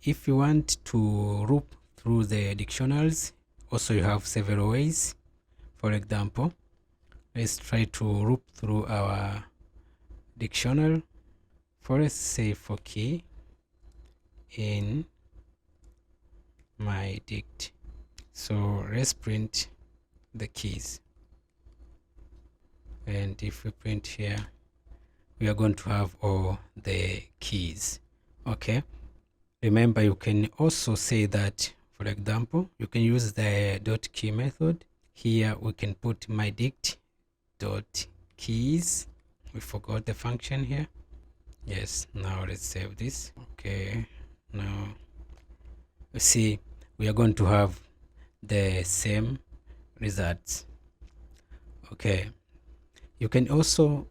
if you want to loop through the dictionaries, also you have several ways. For example, let's try to loop through our dictionary. For let's say for key in my dict. So let's print the keys, and if we print here, we are going to have all the keys. Okay, remember you can also say that, for example, you can use the dot key method. Here we can put my dict dot keys. We forgot the function here. Yes, now let's save this. Okay, now you see we are going to have the same results. Okay, you can also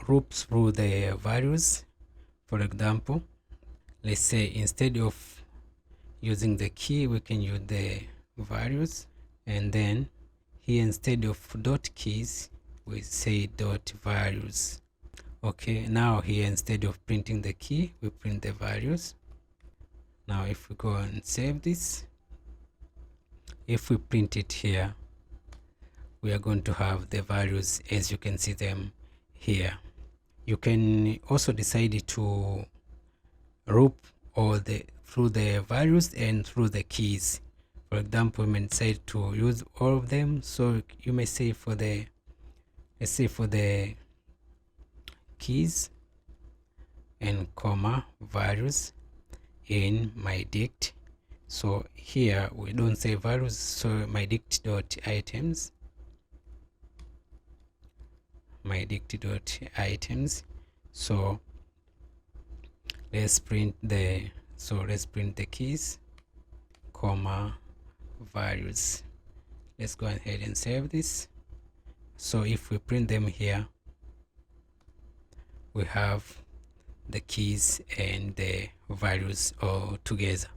loop through the values. For example, let's say instead of using the key, we can use the values, and then here instead of dot keys, we say dot values. Okay, now here instead of printing the key, we print the values. Now if we go and save this, if we print it here, we are going to have the values as you can see them here. You can also decide to loop through the values and through the keys. For example, you may decide to use all of them. So you may say for the, let's say for the keys and comma values in my dict. So here we don't say values, so my dict dot items, my dict dot items. So let's print the keys, comma values. Let's go ahead and save this. So if we print them here, we have the keys and the values all together.